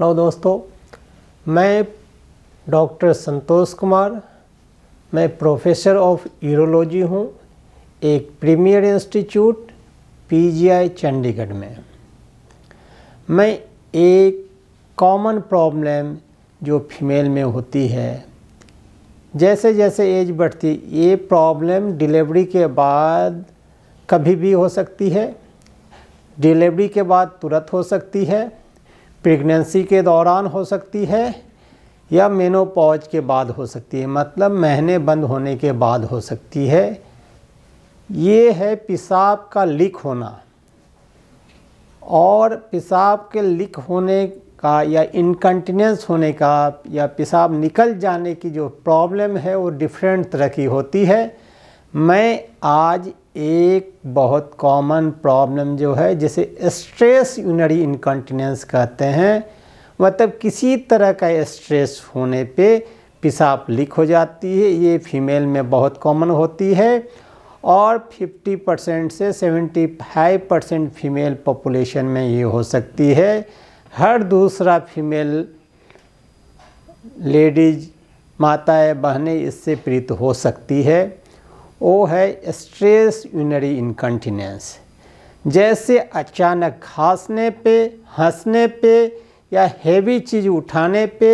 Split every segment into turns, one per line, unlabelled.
Hello दोस्तों, मैं doctor Santosh Kumar, मैं प्रोफेसर ऑफ यूरोलॉजी हूँ, एक प्रीमियर इंस्टीट्यूट पीजीआई चंडीगढ़ में। मैं एक कॉमन प्रॉब्लम जो फीमेल में होती है, जैसे जैसे एज बढ़ती, ये प्रॉब्लम डिलीवरी के बाद कभी भी हो सकती है, डिलीवरी के बाद तुरंत हो सकती है, प्रेगनेंसी के दौरान हो सकती है या मेनोपॉज के बाद हो सकती है, मतलब महीने बंद होने के बाद हो सकती है। ये है पेशाब का लीक होना, और पेशाब के लीक होने का या इनकंटिनेंस होने का या पेशाब निकल जाने की जो प्रॉब्लम है वो डिफरेंट तरह की होती है। मैं आज एक बहुत कॉमन प्रॉब्लम जो है जिसे स्ट्रेस यूरिनरी इनकंटिनेंस कहते हैं, मतलब किसी तरह का स्ट्रेस होने पे पेशाब लीक हो जाती है। ये फीमेल में बहुत कॉमन होती है और 50% से 75% फीमेल पॉपुलेशन में ये हो सकती है। हर दूसरा फीमेल लेडीज माताएं बहनें इससे पीड़ित हो सकती है। वो है स्ट्रेस यूरिनरी इनकंटिनेंस। जैसे अचानक खांसने पे, हंसने पे या हेवी चीज़ उठाने पे,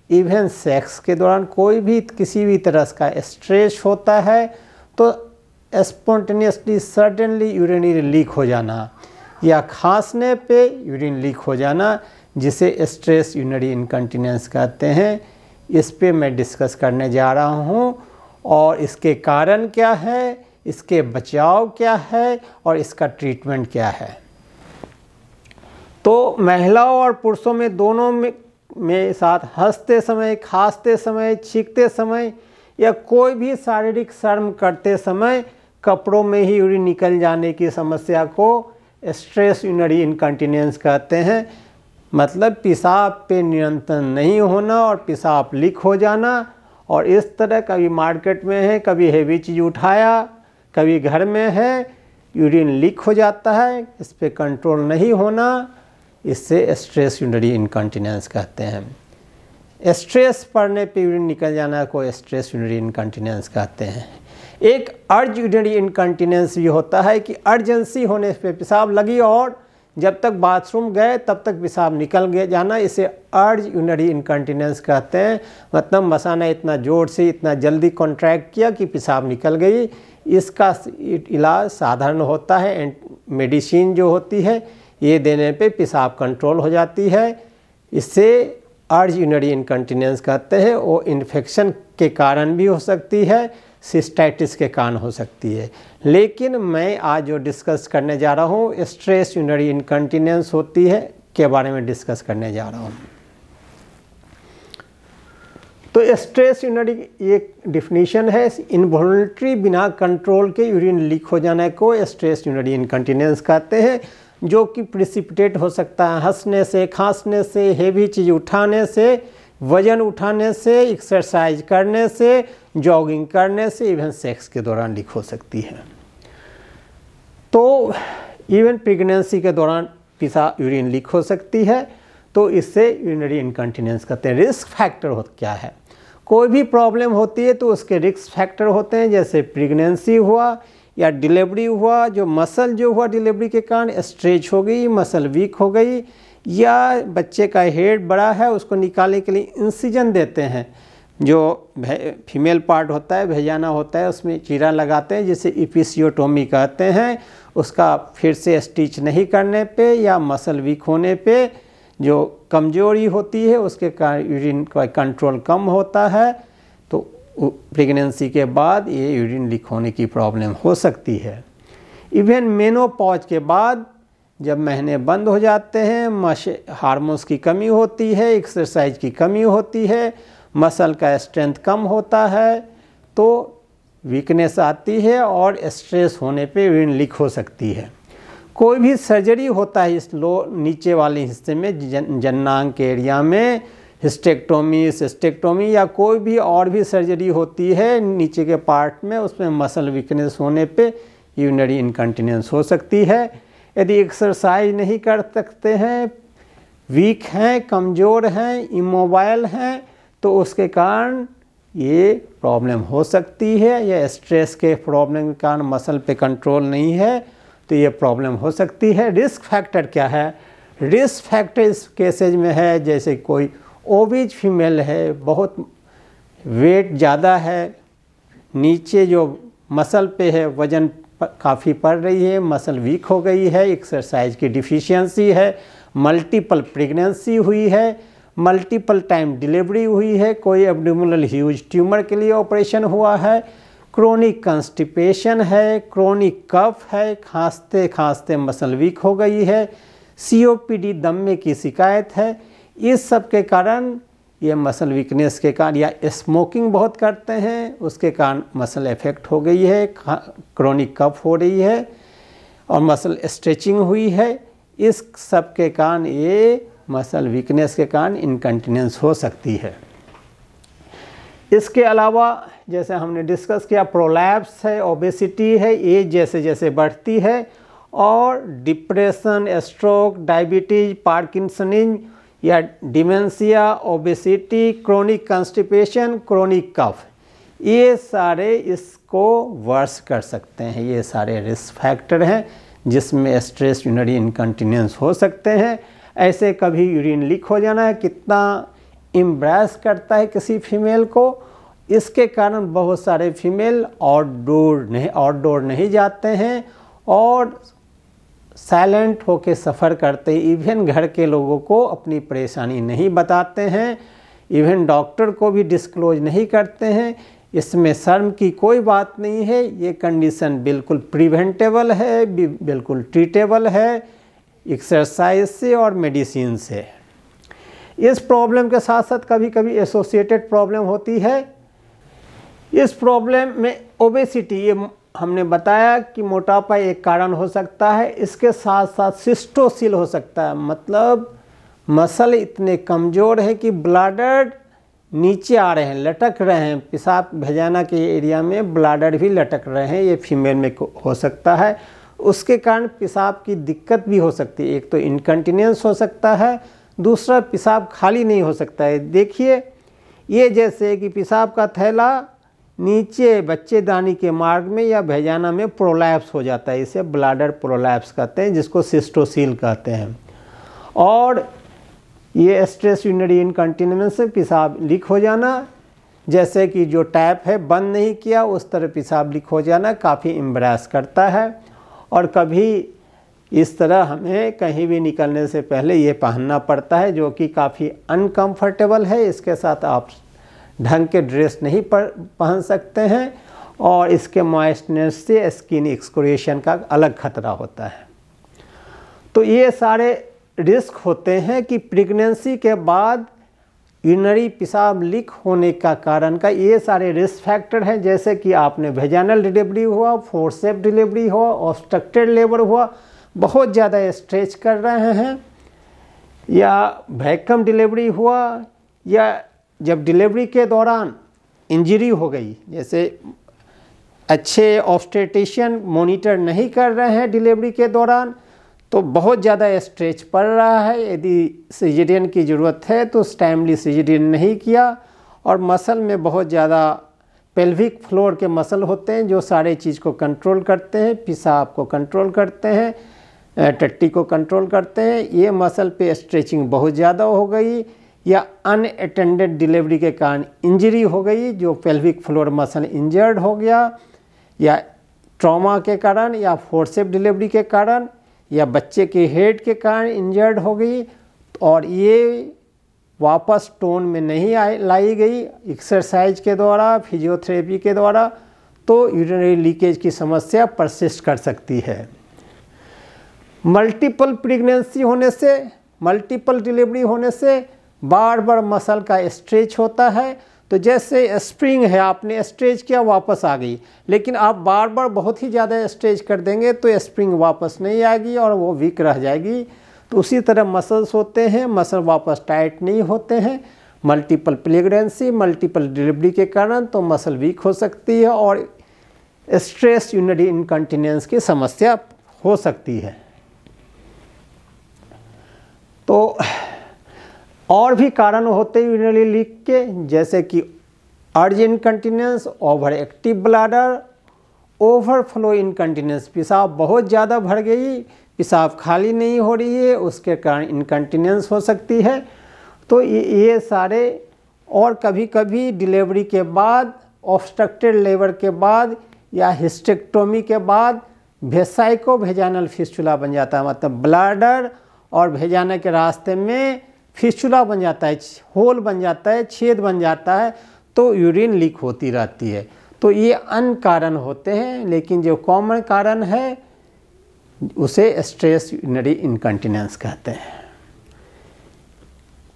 इवन सेक्स के दौरान कोई भी किसी भी तरह का स्ट्रेस होता है तो स्पॉन्टेनियसली सडनली यूरिनरी लीक हो जाना या खांसने पे यूरिन लीक हो जाना, जिसे स्ट्रेस यूरिनरी इनकंटिनेंस कहते हैं। इस पे मैं डिस्कस करने जा रहा हूँ और इसके कारण क्या है, इसके बचाव क्या है और इसका ट्रीटमेंट क्या है। तो महिलाओं और पुरुषों में दोनों में साथ हंसते समय, खांसते समय, छींकते समय या कोई भी शारीरिक श्रम करते समय कपड़ों में ही यूरिन निकल जाने की समस्या को स्ट्रेस यूरिनरी इनकंटिनेंस कहते हैं। मतलब पेशाब पे नियंत्रण नहीं होना और पेशाब लीक हो जाना, और इस तरह कभी मार्केट में है, कभी हेवी चीज़ उठाया, कभी घर में है, यूरिन लीक हो जाता है, इस पे कंट्रोल नहीं होना, इससे स्ट्रेस यूरिनरी इनकंटिनेंस कहते हैं। स्ट्रेस पड़ने पे यूरिन निकल जाना को स्ट्रेस यूरिनरी इनकंटिनेंस कहते हैं। एक अर्ज यूरिनरी इनकंटिनेंस भी होता है कि अर्जेंसी होने पे पेशाब लगी और जब तक बाथरूम गए तब तक पेशाब निकल गया जाना, इसे अर्ज यूरिनरी इनकंटिनेंस कहते हैं। मतलब मसाना इतना ज़ोर से, इतना जल्दी कॉन्ट्रैक्ट किया कि पेशाब निकल गई। इसका इलाज साधारण होता है, मेडिसिन जो होती है ये देने पे पेशाब कंट्रोल हो जाती है। इससे अर्ज यूरिनरी इनकंटिनेंस कहते हैं। वो इन्फेक्शन के कारण भी हो सकती है, सिस्टाइटिस के कारण हो सकती है। लेकिन मैं आज जो डिस्कस करने जा रहा हूँ स्ट्रेस यूरिनरी इनकंटिनेंस होती है के बारे में डिस्कस करने जा रहा हूँ। तो स्ट्रेस यूरिनरी एक डिफिनीशन है, इनवॉल्यूंटरी बिना कंट्रोल के यूरिन लीक हो जाने को स्ट्रेस यूरिनरी इनकंटिनेंस कहते हैं, जो कि प्रिसिपिटेट हो सकता है हंसने से, खांसने से, हेवी चीज़ उठाने से, वजन उठाने से, एक्सरसाइज करने से, जॉगिंग करने से, इवन सेक्स के दौरान लीक हो सकती है। तो इवन प्रेगनेंसी के दौरान पेशाब यूरिन लीक हो सकती है। तो इससे यूरिनरी इनकंटिनेंस कहते हैं। रिस्क फैक्टर क्या है, कोई भी प्रॉब्लम होती है तो उसके रिस्क फैक्टर होते हैं, जैसे प्रेगनेंसी हुआ या डिलीवरी हुआ, जो मसल जो हुआ डिलीवरी के कारण स्ट्रेच हो गई, मसल वीक हो गई, या बच्चे का हेड बड़ा है उसको निकालने के लिए इंसिजन देते हैं, जो फीमेल पार्ट होता है, भेजाना होता है, उसमें चीरा लगाते हैं जिसे इपिसियोटोमी कहते हैं। उसका फिर से स्टिच नहीं करने पे या मसल वीक होने पे जो कमजोरी होती है उसके कारण यूरिन का कंट्रोल कम होता है। तो प्रेगनेंसी के बाद ये यूरिन लीक होने की प्रॉब्लम हो सकती है। इवन मेनोपॉज के बाद जब महीने बंद हो जाते हैं, हार्मोन्स की कमी होती है, एक्सरसाइज की कमी होती है, मसल का स्ट्रेंथ कम होता है, तो वीकनेस आती है और स्ट्रेस होने पे यूरिन लीक हो सकती है। कोई भी सर्जरी होता है इस नीचे वाले हिस्से में, जन्नांग के एरिया में, हिस्टेक्टोमी, सिस्टेक्टोमी या कोई भी और भी सर्जरी होती है नीचे के पार्ट में, उसमें मसल वीकनेस होने पे यूरिनरी इनकंटिनेंस हो सकती है। यदि एक्सरसाइज नहीं कर सकते हैं वीक हैं, कमज़ोर हैं, इमोबाइल हैं, तो उसके कारण ये प्रॉब्लम हो सकती है। या स्ट्रेस के प्रॉब्लम के कारण मसल पे कंट्रोल नहीं है तो ये प्रॉब्लम हो सकती है। रिस्क फैक्टर क्या है? रिस्क फैक्टर इस केसेज में है जैसे कोई ओबीज फीमेल है, बहुत वेट ज़्यादा है, नीचे जो मसल पे है वज़न काफ़ी पड़ रही है, मसल वीक हो गई है, एक्सरसाइज की डिफिशियंसी है, मल्टीपल प्रेगनेंसी हुई है, मल्टीपल टाइम डिलीवरी हुई है, कोई एब्डोमिनल ह्यूज ट्यूमर के लिए ऑपरेशन हुआ है, क्रोनिक कंस्टिपेशन है, क्रोनिक कफ है, खांसते खांसते मसल वीक हो गई है, COPD दमे की शिकायत है। इस सब के कारण ये मसल वीकनेस के कारण, या स्मोकिंग बहुत करते हैं उसके कारण मसल इफेक्ट हो गई है, क्रोनिक कफ हो रही है और मसल स्ट्रेचिंग हुई है, इस सब के कारण ये मसल वीकनेस के कारण इनकंटिनेंस हो सकती है। इसके अलावा जैसे हमने डिस्कस किया प्रोलैप्स है, ओबेसिटी है, एज जैसे जैसे बढ़ती है, और डिप्रेशन, स्ट्रोक, डायबिटीज, पार्किंसनिज्म या dementia, obesity, chronic constipation, chronic cough, ये सारे इसको वर्स कर सकते हैं। ये सारे रिस्क फैक्टर हैं जिसमें स्ट्रेस यूरिनरी इनकंटिनेंस हो सकते हैं। ऐसे कभी यूरिन लीक हो जाना है, कितना एम्ब्रेस करता है किसी फीमेल को, इसके कारण बहुत सारे फीमेल आउटडोर नहीं जाते हैं और साइलेंट होके सफ़र करते हैं। इवन घर के लोगों को अपनी परेशानी नहीं बताते हैं, इवन डॉक्टर को भी डिस्क्लोज नहीं करते हैं। इसमें शर्म की कोई बात नहीं है, ये कंडीशन बिल्कुल प्रिवेंटेबल है, बिल्कुल ट्रीटेबल है एक्सरसाइज से और मेडिसिन से। इस प्रॉब्लम के साथ साथ कभी कभी एसोसिएटेड प्रॉब्लम होती है। इस प्रॉब्लम में ओबेसिटी, ये हमने बताया कि मोटापा एक कारण हो सकता है, इसके साथ साथ सिस्टोसिल हो सकता है, मतलब मसल इतने कमज़ोर है कि ब्लैडर नीचे आ रहे हैं, लटक रहे हैं, पेशाब भेजाना के एरिया में ब्लैडर भी लटक रहे हैं, ये फीमेल में हो सकता है। उसके कारण पेशाब की दिक्कत भी हो सकती है। एक तो इनकंटिनेंस हो सकता है, दूसरा पेशाब खाली नहीं हो सकता है। देखिए ये जैसे कि पेशाब का थैला नीचे बच्चेदानी के मार्ग में या भेजाना में प्रोलैप्स हो जाता है, इसे ब्लैडर प्रोलैप्स कहते हैं, जिसको सिस्टोसील कहते हैं। और ये स्ट्रेस यूरिनरी इनकंटिनेंस से पेशाब लीक हो जाना, जैसे कि जो टैप है बंद नहीं किया उस तरह पेशाब लीक हो जाना काफ़ी एम्ब्रेस करता है। और कभी इस तरह हमें कहीं भी निकलने से पहले ये पहनना पड़ता है जो कि काफ़ी अनकंफर्टेबल है। इसके साथ आप ढंग के ड्रेस नहीं पहन सकते हैं और इसके मॉइस्चनेस से स्किन एक्सक्रीशन का अलग खतरा होता है। तो ये सारे रिस्क होते हैं कि प्रेगनेंसी के बाद यूरिनरी पेशाब लीक होने का कारण का ये सारे रिस्क फैक्टर हैं, जैसे कि आपने वेजाइनल डिलीवरी हुआ, फोर्सेप्स डिलीवरी हुआ, ऑब्स्ट्रक्टेड लेबर हुआ, बहुत ज़्यादा स्ट्रेच कर रहे हैं, या वैक्यूम डिलीवरी हुआ, या जब डिलीवरी के दौरान इंजरी हो गई, जैसे अच्छे ऑब्स्टेट्रिशियन मॉनिटर नहीं कर रहे हैं डिलीवरी के दौरान तो बहुत ज़्यादा स्ट्रेच पड़ रहा है, यदि सिजेरियन की ज़रूरत है तो टाइमली सिजेरियन नहीं किया, और मसल में बहुत ज़्यादा पेल्विक फ्लोर के मसल होते हैं जो सारे चीज़ को कंट्रोल करते हैं, पेशाब को कंट्रोल करते हैं, टट्टी को कंट्रोल करते हैं। ये मसल पे स्ट्रेचिंग बहुत ज़्यादा हो गई या अनअटेंडेड डिलीवरी के कारण इंजरी हो गई, जो पेल्विक फ्लोर मसल इंजर्ड हो गया, या ट्रॉमा के कारण, या फोर्सेप्स डिलीवरी के कारण, या बच्चे के हेड के कारण इंजर्ड हो गई, और ये वापस टोन में नहीं लाई गई एक्सरसाइज के द्वारा, फिजियोथेरेपी के द्वारा, तो यूरिनरी लीकेज की समस्या परसिस्ट कर सकती है। मल्टीपल प्रेगनेंसी होने से, मल्टीपल डिलीवरी होने से बार बार मसल का स्ट्रेच होता है। तो जैसे स्प्रिंग है, आपने स्ट्रेच किया वापस आ गई, लेकिन आप बार बार बहुत ही ज़्यादा स्ट्रेच कर देंगे तो स्प्रिंग वापस नहीं आएगी और वो वीक रह जाएगी। तो उसी तरह मसल्स होते हैं, मसल वापस टाइट नहीं होते हैं। मल्टीपल प्रेगनेंसी, मल्टीपल डिलीवरी के कारण तो मसल वीक हो सकती है और स्ट्रेस यूरिनरी इनकंटिनेंस की समस्या हो सकती है। तो और भी कारण होते हैं यूरिनरी लीक के, जैसे कि अर्ज incontinence, over active bladder, overflow incontinence, पेशाब बहुत ज़्यादा भर गई, पेशाब खाली नहीं हो रही है, उसके कारण इनकंटिनेंस हो सकती है। तो ये सारे, और कभी कभी डिलीवरी के बाद, ऑब्स्ट्रक्टेड लेबर के बाद या हिस्टेक्टोमी के बाद वेसाइको वेजाइनल फिस्टुला बन जाता है, मतलब ब्लैडर और वेजाइना के रास्ते में फिस्टुला बन जाता है, होल बन जाता है, छेद बन जाता है, तो यूरिन लीक होती रहती है। तो ये अन्य कारण होते हैं, लेकिन जो कॉमन कारण है उसे स्ट्रेस यूरिनरी इनकंटिनेंस कहते हैं।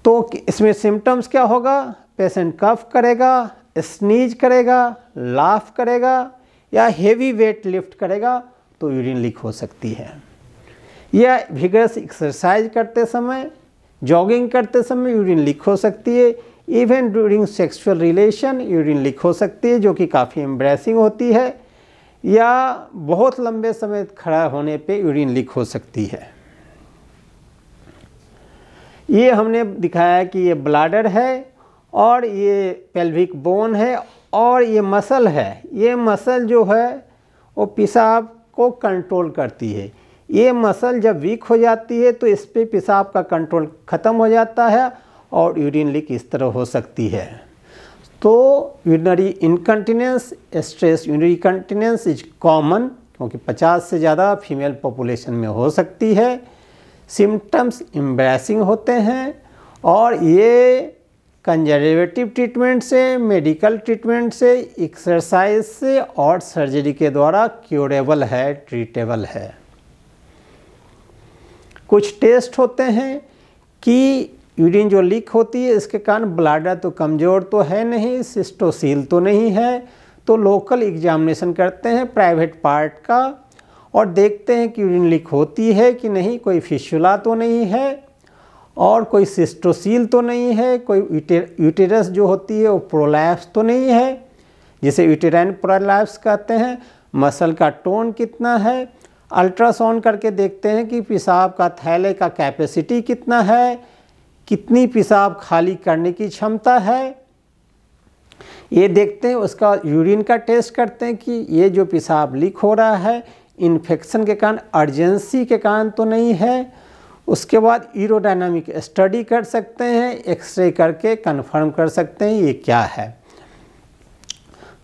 तो इसमें सिम्टम्स क्या होगा? पेशेंट कफ करेगा, स्नीज करेगा, लाफ करेगा या हेवी वेट लिफ्ट करेगा तो यूरिन लीक हो सकती है। या विगरस एक्सरसाइज करते समय, जॉगिंग करते समय यूरिन लीक हो सकती है। Even during sexual relation urine leak हो सकती है, जो कि काफ़ी एम्ब्रेसिंग होती है। या बहुत लंबे समय खड़ा होने पे यूरिन लीक हो सकती है। ये हमने दिखाया कि ये ब्लैडर है और ये पेल्विक बोन है और ये मसल है। ये मसल जो है वो पेशाब को कंट्रोल करती है। ये मसल जब वीक हो जाती है तो इस पे पेशाब का कंट्रोल ख़त्म हो जाता है और यूरिन लीक इस तरह हो सकती है। तो urinary incontinence, stress urinary incontinence is common, क्योंकि 50 से ज़्यादा फीमेल पॉपुलेशन में हो सकती है। सिम्टम्स एम्ब्रेसिंग होते हैं और ये कंजर्वेटिव ट्रीटमेंट से, मेडिकल ट्रीटमेंट से, एक्सरसाइज से और सर्जरी के द्वारा क्योरेबल है, ट्रीटेबल है। कुछ टेस्ट होते हैं कि यूरिन जो लीक होती है इसके कारण ब्लैडर तो कमज़ोर तो है नहीं, सिस्टोसील तो नहीं है, तो लोकल एग्जामिनेशन करते हैं प्राइवेट पार्ट का और देखते हैं कि यूरिन लीक होती है कि नहीं, कोई फिस्टुला तो नहीं है और कोई सिस्टोसील तो नहीं है, कोई यूटेरस जो होती है वो प्रोलैप्स तो नहीं है, जिसे यूटेराइन प्रोलैप्स कहते हैं। मसल का टोन कितना है, अल्ट्रासाउंड करके देखते हैं कि पेशाब का थैले का कैपेसिटी कितना है, कितनी पेशाब खाली करने की क्षमता है, ये देखते हैं। उसका यूरिन का टेस्ट करते हैं कि ये जो पेशाब लीक हो रहा है इन्फेक्शन के कारण, अर्जेंसी के कारण तो नहीं है। उसके बाद एरोडायनामिक स्टडी कर सकते हैं, एक्सरे करके कंफर्म कर सकते हैं ये क्या है।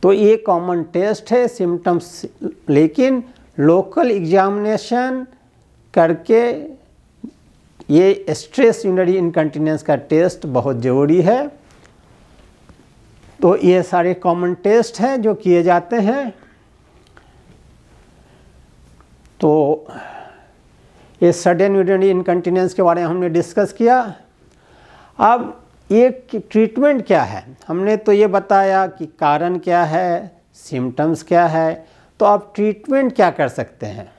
तो ये कॉमन टेस्ट है सिम्टम्स, लेकिन लोकल एग्जामिनेशन करके ये स्ट्रेस यूरिनरी इनकंटिनेंस का टेस्ट बहुत ज़रूरी है। तो ये सारे कॉमन टेस्ट हैं जो किए जाते हैं। तो ये सडन यूरिनरी इनकंटिनेंस के बारे में हमने डिस्कस किया। अब ये ट्रीटमेंट क्या है, हमने तो ये बताया कि कारण क्या है, सिम्टम्स क्या है, तो आप ट्रीटमेंट क्या कर सकते हैं।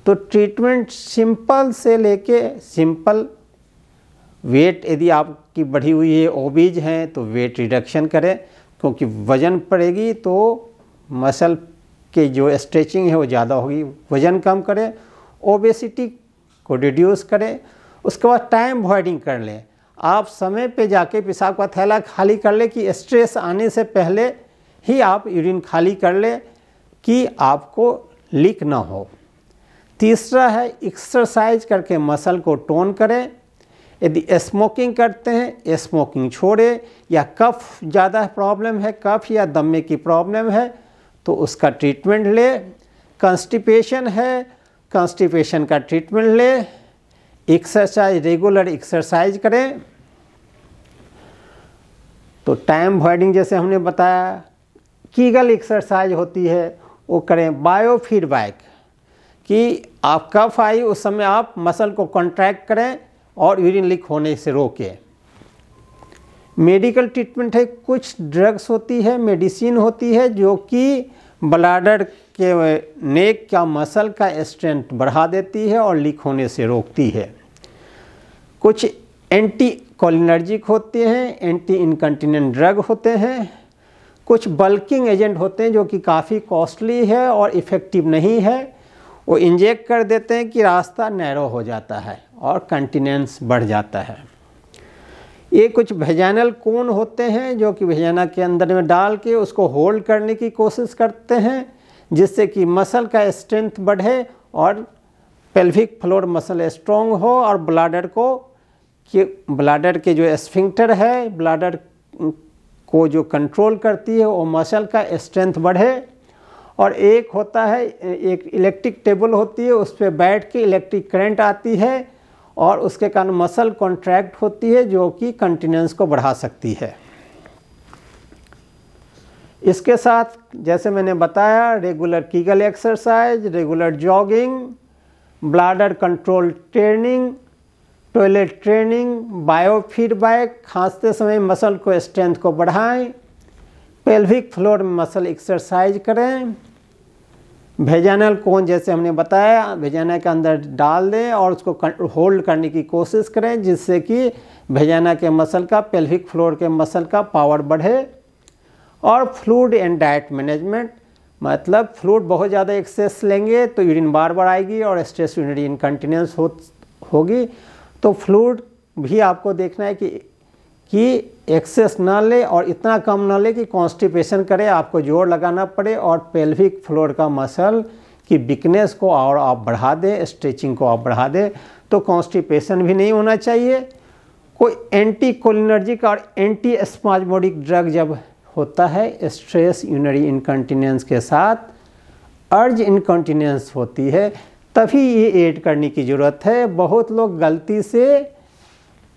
तो ट्रीटमेंट सिंपल से लेके सिंपल, वेट यदि आपकी बढ़ी हुई है, ओबीज हैं, तो वेट रिडक्शन करें, क्योंकि वज़न बढ़ेगी तो मसल के जो स्ट्रेचिंग है वो ज़्यादा होगी, वज़न कम करें, ओबेसिटी को रिड्यूस करें। उसके बाद टाइम अवॉइडिंग कर लें, आप समय पे जाके पेशाब का थैला खाली कर लें कि स्ट्रेस आने से पहले ही आप यूरिन खाली कर लें कि आपको लीक ना हो। तीसरा है एक्सरसाइज करके मसल को टोन करें। यदि स्मोकिंग करते हैं स्मोकिंग छोड़े, या कफ ज़्यादा प्रॉब्लम है, कफ या दमे की प्रॉब्लम है तो उसका ट्रीटमेंट ले। कॉन्स्टिपेशन है, कॉन्स्टिपेशन का ट्रीटमेंट ले। एक्सरसाइज, रेगुलर एक्सरसाइज करें। तो टाइम अवॉइडिंग जैसे हमने बताया, कीगल एक्सरसाइज होती है वो करें। बायो फीडबैक कि आप कफ आई उस समय आप मसल को कॉन्ट्रैक्ट करें और यूरिन लीक होने से रोकें। मेडिकल ट्रीटमेंट है, कुछ ड्रग्स होती है, मेडिसिन होती है जो कि ब्लैडर के नेक का मसल का स्ट्रेंथ बढ़ा देती है और लीक होने से रोकती है। कुछ एंटी कोलिनर्जिक होते हैं, एंटी इनकंटिनेंट ड्रग होते हैं। कुछ बल्किंग एजेंट होते हैं जो कि काफ़ी कॉस्टली है और इफ़ेक्टिव नहीं है, वो इंजेक्ट कर देते हैं कि रास्ता नैरो हो जाता है और कंटिनेंस बढ़ जाता है। ये कुछ वेजाइनल कोन होते हैं जो कि वेजाइना के अंदर में डाल के उसको होल्ड करने की कोशिश करते हैं, जिससे कि मसल का स्ट्रेंथ बढ़े और पेल्विक फ्लोर मसल स्ट्रॉन्ग हो और ब्लाडर के जो स्फिंक्टर है, ब्लाडर को जो कंट्रोल करती है वो मसल का स्ट्रेंथ बढ़े। और एक होता है, एक इलेक्ट्रिक टेबल होती है, उस पर बैठ के इलेक्ट्रिक करंट आती है और उसके कारण मसल कॉन्ट्रैक्ट होती है जो कि कंटिन्यूअस को बढ़ा सकती है। इसके साथ जैसे मैंने बताया, regular Kegel exercise, regular jogging, bladder control training, toilet training, bio feedback, खांसते समय मसल को स्ट्रेंथ को बढ़ाएं, पेल्विक फ्लोर में मसल एक्सरसाइज करें, वेजाइनल कोन जैसे हमने बताया वेजाइना के अंदर डाल दें और उसको होल्ड करने की कोशिश करें, जिससे कि वेजाइना के मसल का, पेल्विक फ्लोर के मसल का पावर बढ़े। और फ्लूइड एंड डाइट मैनेजमेंट, मतलब फ्लूइड बहुत ज़्यादा एक्सेस लेंगे तो यूरिन बार बार आएगी और स्ट्रेस यूरिनरी इनकंटिनेंस होगी। तो फ्लूइड भी आपको देखना है कि एक्सेस ना ले और इतना कम ना ले कि कॉन्स्टिपेशन करे, आपको जोर लगाना पड़े और पेल्विक फ्लोर का मसल की वीकनेस को और आप बढ़ा दें, स्ट्रेचिंग को आप बढ़ा दें। तो कॉन्स्टिपेशन भी नहीं होना चाहिए। कोई एंटी कोलिनर्जिक और एंटी स्पाज्मोडिक ड्रग जब होता है स्ट्रेस यूरिनरी इनकंटिनेंस के साथ अर्ज इनकंटिनेंस होती है, तभी ये ऐड करने की ज़रूरत है। बहुत लोग गलती से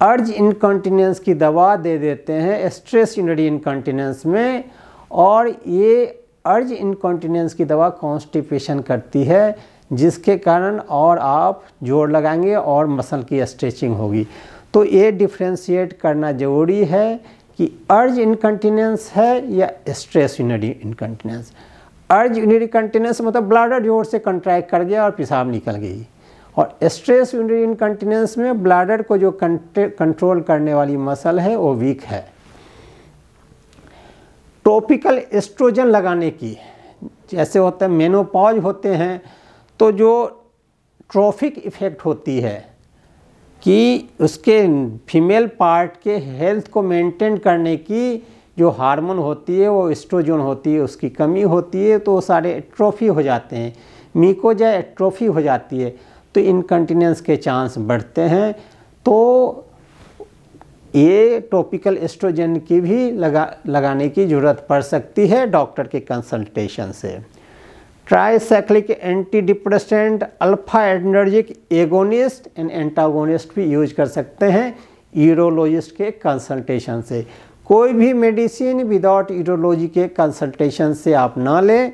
अर्ज इनकंटिनेंस की दवा दे देते हैं स्ट्रेस यूरिनरी इनकंटिनेंस में, और ये अर्ज इनकंटिनेंस की दवा कॉन्स्टिपेशन करती है, जिसके कारण और आप जोर लगाएंगे और मसल की स्ट्रेचिंग होगी। तो ये डिफ्रेंशिएट करना ज़रूरी है कि अर्ज इनकंटिनेंस है या स्ट्रेस यूरिनरी इनकंटिनेंस। अर्ज यूरिनरी कंटिनेंस मतलब ब्लाडर जोर से कंट्रैक्ट कर गया और पेशाब निकल गई, और स्ट्रेस यूरिनरी इनकंटिनेंस में ब्लाडर को जो कंट्रोल करने वाली मसल है वो वीक है। टॉपिकल एस्ट्रोजन लगाने की, जैसे होता है मेनोपॉज होते हैं तो जो ट्रॉफिक इफेक्ट होती है कि उसके फीमेल पार्ट के हेल्थ को मेंटेन करने की जो हार्मोन होती है वो एस्ट्रोजन होती है, उसकी कमी होती है तो वो सारे एट्रोफी हो जाते हैं, मिकोजा एट्रोफी हो जाती है, तो इनकंटिनेंस के चांस बढ़ते हैं। तो ये टॉपिकल एस्ट्रोजन की भी लगाने की ज़रूरत पड़ सकती है डॉक्टर के कंसल्टेशन से। Tricyclic anti depressant, alpha energic agonist and antagonist भी यूज कर सकते हैं यूरोलॉजिस्ट के कंसल्टेशन से। कोई भी मेडिसिन विदाउट यूरोलॉजी के कंसल्टेशन से आप ना लें।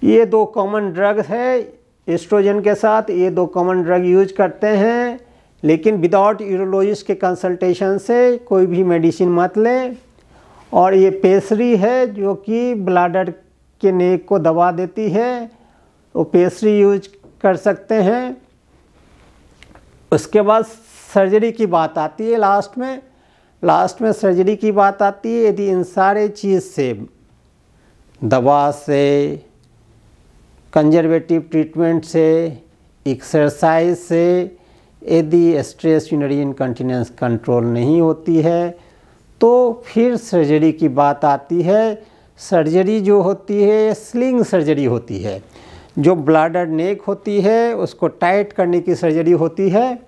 ये दो कॉमन ड्रग है एस्ट्रोजन के साथ, ये दो कॉमन ड्रग यूज करते हैं, लेकिन विदाउट यूरोलॉजिस्ट के कंसल्टेशन से कोई भी मेडिसिन मत लें। और ये पेसरी है जो कि ब्लाडर के नेक को दबा देती है, वो पेसरी यूज कर सकते हैं। उसके बाद सर्जरी की बात आती है लास्ट में सर्जरी की बात आती है। यदि इन सारे चीज़ से, दवा से, कंजर्वेटिव ट्रीटमेंट से, एक्सरसाइज से, यदि स्ट्रेस यूरिनरी इनकंटिनेंस कंट्रोल नहीं होती है तो फिर सर्जरी की बात आती है। सर्जरी जो होती है स्लिंग सर्जरी होती है, जो ब्लाडर नेक होती है उसको टाइट करने की सर्जरी होती है।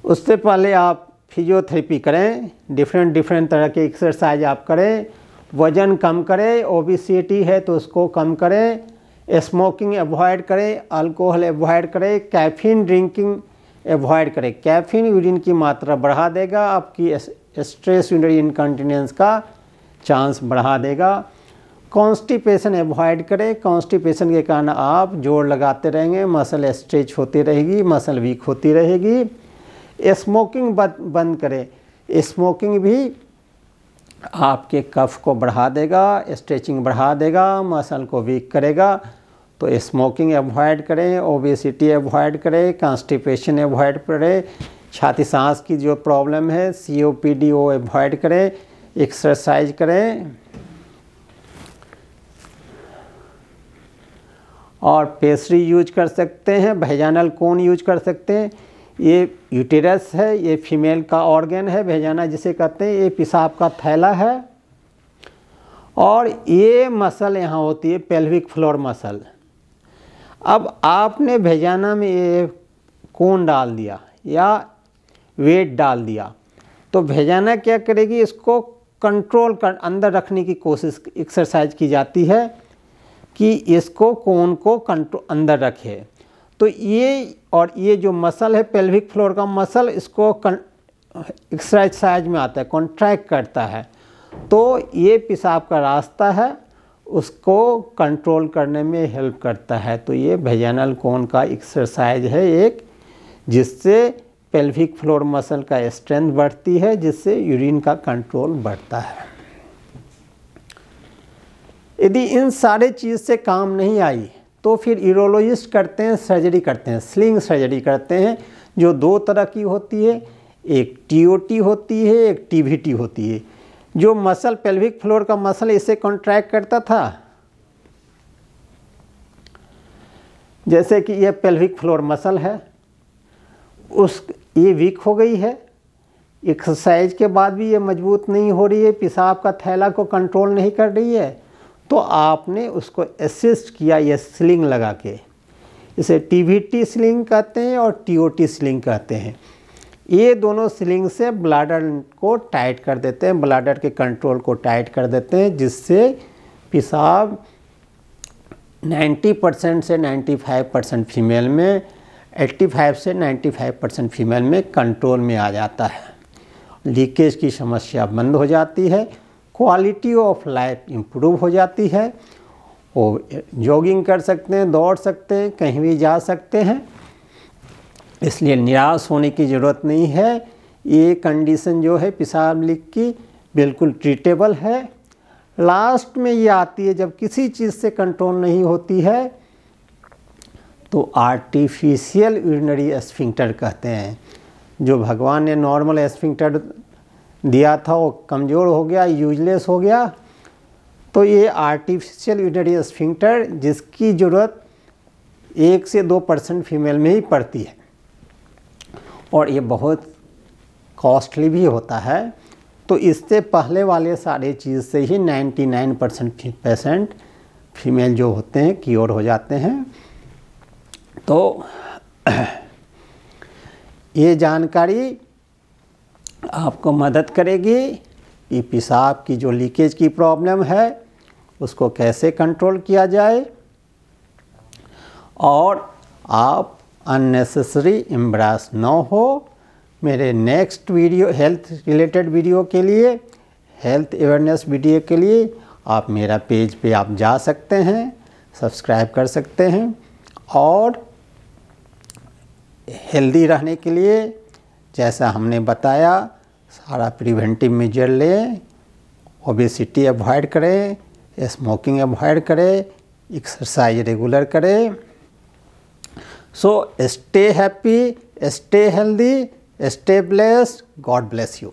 उससे पहले आप फिजियोथेरेपी करें, डिफरेंट तरह के एक्सरसाइज आप करें, वज़न कम करें, ओबेसिटी है तो उसको कम करें, स्मोकिंग अवॉइड करें, अल्कोहल अवॉइड करें, कैफीन ड्रिंकिंग अवॉइड करें। कैफीन यूरिन की मात्रा बढ़ा देगा, आपकी स्ट्रेस यूरिनरी इनकंटिनेंस का चांस बढ़ा देगा। कॉन्स्टिपेशन अवॉइड करें, कॉन्स्टिपेशन के कारण आप जोर लगाते रहेंगे, मसल स्ट्रेच होती रहेगी, मसल वीक होती रहेगी। स्मोकिंग बंद करें, स्मोकिंग भी आपके कफ को बढ़ा देगा, स्ट्रेचिंग बढ़ा देगा, मसल को वीक करेगा। तो स्मोकिंग अवॉइड करें, ओबेसिटी अवॉइड करें, कॉन्स्टिपेशन अवॉइड करें, छाती सांस की जो प्रॉब्लम है COPD वो अवॉइड करें, एक्सरसाइज करें। और पेस्ट्री यूज कर सकते हैं, वेजाइनल कोन यूज कर सकते हैं। ये यूटेरस है, ये फीमेल का ऑर्गन है, वेजाइना जिसे कहते हैं, ये पेशाब का थैला है। और ये मसल यहाँ होती है पेल्विक फ्लोर मसल। अब आपने वेजाइना में ये कोन डाल दिया या वेट डाल दिया तो वेजाइना क्या करेगी, इसको कंट्रोल कर अंदर रखने की कोशिश एक्सरसाइज की जाती है कि इसको कोन को कंट्रोल अंदर रखे। तो ये और ये जो मसल है पेल्विक फ्लोर का मसल, इसको एक्सरसाइज में आता है, कॉन्ट्रैक्ट करता है। तो ये पेशाब का रास्ता है, उसको कंट्रोल करने में हेल्प करता है। तो ये वेजाइनल कोन का एक्सरसाइज है एक, जिससे पेल्विक फ्लोर मसल का स्ट्रेंथ बढ़ती है, जिससे यूरिन का कंट्रोल बढ़ता है। यदि इन सारे चीज़ से काम नहीं आई तो फिर यूरोलॉजिस्ट करते हैं, सर्जरी करते हैं, स्लिंग सर्जरी करते हैं, जो दो तरह की होती है, एक टीओटी होती है, एक टीवीटी होती है। जो मसल पेल्विक फ्लोर का मसल इसे कॉन्ट्रैक्ट करता था, जैसे कि यह पेल्विक फ्लोर मसल है, ये वीक हो गई है, एक्सरसाइज के बाद भी ये मजबूत नहीं हो रही है, पेशाब का थैला को कंट्रोल नहीं कर रही है, तो आपने उसको असिस्ट किया ये स्लिंग लगा के। इसे टीवीटी स्लिंग कहते हैं और टीओटी स्लिंग कहते हैं। ये दोनों स्लिंग से ब्लैडर को टाइट कर देते हैं, ब्लैडर के कंट्रोल को टाइट कर देते हैं, जिससे पेशाब 90% से 95% फीमेल में, 85 से 95% फीमेल में कंट्रोल में आ जाता है। लीकेज की समस्या बंद हो जाती है, क्वालिटी ऑफ लाइफ इम्प्रूव हो जाती है। वो जॉगिंग कर सकते हैं, दौड़ सकते हैं, कहीं भी जा सकते हैं, इसलिए निराश होने की ज़रूरत नहीं है। ये कंडीशन जो है पेशाब लीक की बिल्कुल ट्रीटेबल है। लास्ट में ये आती है जब किसी चीज़ से कंट्रोल नहीं होती है, तो आर्टिफिशियल यूरिनरी एस्फिंक्टर कहते हैं। जो भगवान ने नॉर्मल एस्फिंक्टर दिया था वो कमज़ोर हो गया, यूजलेस हो गया, तो ये आर्टिफिशियल यूरिनरी एस्फिंक्टर, जिसकी ज़रूरत 1 से 2% फीमेल में ही पड़ती है, और ये बहुत कॉस्टली भी होता है। तो इससे पहले वाले सारे चीज़ से ही 99% फीमेल जो होते हैं क्योर हो जाते हैं। तो ये जानकारी आपको मदद करेगी कि पेशाब की जो लीकेज की प्रॉब्लम है उसको कैसे कंट्रोल किया जाए, और आप अननेसेसरी एम्ब्रेस ना हो। मेरे next video health related video के लिए, हेल्थ अवेयरनेस वीडियो के लिए आप मेरा पेज पे आप जा सकते हैं, सब्सक्राइब कर सकते हैं। और हेल्दी रहने के लिए जैसा हमने बताया सारा प्रिवेंटिव मेजर लें, ओबेसिटी अवॉइड करें, स्मोकिंग अवॉइड करें, एक्सरसाइज रेगुलर करें। So stay happy, stay healthy, stay blessed. God bless you.